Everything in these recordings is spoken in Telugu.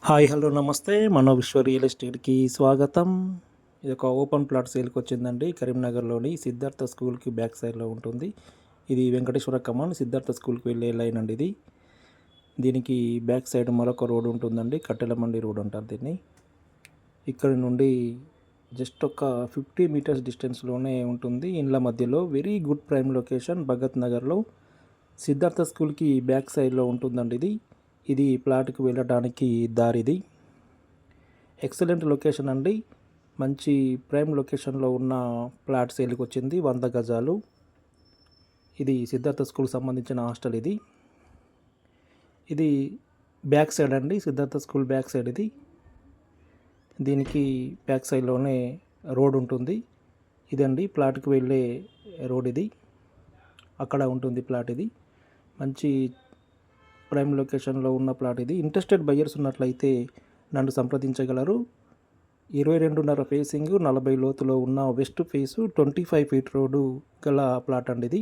హాయ్ హలో నమస్తే మనోవిశ్వ రియల్ ఎస్టేట్కి స్వాగతం. ఇది ఒక ఓపెన్ ప్లాట్ సేల్కి వచ్చిందండి. కరీంనగర్లోని సిద్ధార్థ స్కూల్కి బ్యాక్ సైడ్లో ఉంటుంది. ఇది వెంకటేశ్వర కమాన్ సిద్ధార్థ స్కూల్కి వెళ్ళే లైన్ అండి. దీనికి బ్యాక్ సైడ్ మరొక రోడ్ ఉంటుందండి. కట్టెలమండి రోడ్ అంటారు దీన్ని. ఇక్కడ నుండి జస్ట్ ఒక 50 మీటర్స్ డిస్టెన్స్లోనే ఉంటుంది. ఇండ్ల మధ్యలో very good prime location Bhagat నగర్లో సిద్ధార్థ స్కూల్కి బ్యాక్ సైడ్లో ఉంటుందండి. ఇది ప్లాట్కి వెళ్ళడానికి దారిది. ఎక్సలెంట్ లొకేషన్ అండి. మంచి ప్రైమ్ లొకేషన్లో ఉన్న ప్లాట్ సేల్కి వచ్చింది. 100 గజాలు. ఇది సిద్ధార్థ స్కూల్కి సంబంధించిన హాస్టల్. ఇది బ్యాక్ సైడ్ అండి. సిద్ధార్థ స్కూల్ బ్యాక్ సైడ్ ఇది. దీనికి బ్యాక్ సైడ్లోనే రోడ్ ఉంటుంది. ఇదండి ప్లాట్కి వెళ్ళే రోడ్. ఇది అక్కడ ఉంటుంది ప్లాట్. ఇది మంచి ప్రైమ్ లొకేషన్లో ఉన్న ప్లాట్. ఇది ఇంట్రెస్టెడ్ బయ్యర్స్ ఉన్నట్లయితే నన్ను సంప్రదించగలరు. 22.5 ఫేసింగ్ 40 లోతులో ఉన్న వెస్ట్ ఫేసు 25 ఫీట్ రోడ్డు గల ప్లాట్ అండి. ఇది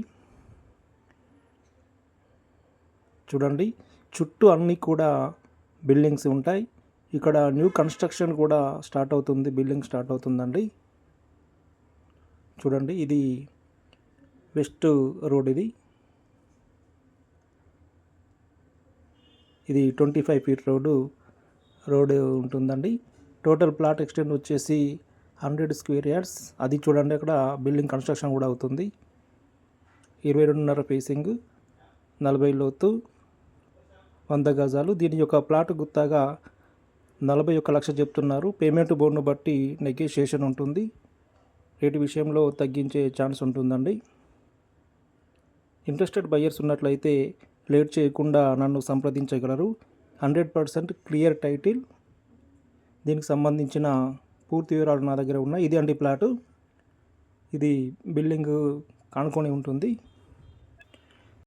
చూడండి, చుట్టూ అన్నీ కూడా బిల్డింగ్స్ ఉంటాయి. ఇక్కడ న్యూ కన్స్ట్రక్షన్ కూడా స్టార్ట్ అవుతుంది. బిల్డింగ్ స్టార్ట్ అవుతుందండి. చూడండి, ఇది వెస్ట్ రోడ్. ఇది 25 ఫీట్ రోడ్ ఉంటుందండి. టోటల్ ప్లాట్ ఎక్స్టెండ్ వచ్చేసి 100 స్క్వేర్ యార్డ్స్. అది చూడండి, అక్కడ బిల్డింగ్ కన్స్ట్రక్షన్ కూడా అవుతుంది. 22.5 ఫేసింగ్ 40 లోతు 100 గజాలు. దీని యొక్క ప్లాట్ గుత్తాగా 41 లక్షలు చెప్తున్నారు. పేమెంట్ బోర్డును బట్టి నెగోషియేషన్ ఉంటుంది. రేటు విషయంలో తగ్గించే ఛాన్స్ ఉంటుందండి. ఇంట్రెస్టెడ్ బయ్యర్స్ ఉన్నట్లయితే లేట్ చేయకుండా నన్ను సంప్రదించగలరు. 100% క్లియర్ టైటిల్. దీనికి సంబంధించిన పూర్తి వివరాలు నా దగ్గర ఉన్నాయి. ఇది అండి ప్లాటు. ఇది బిల్డింగ్ కానుకొని ఉంటుంది.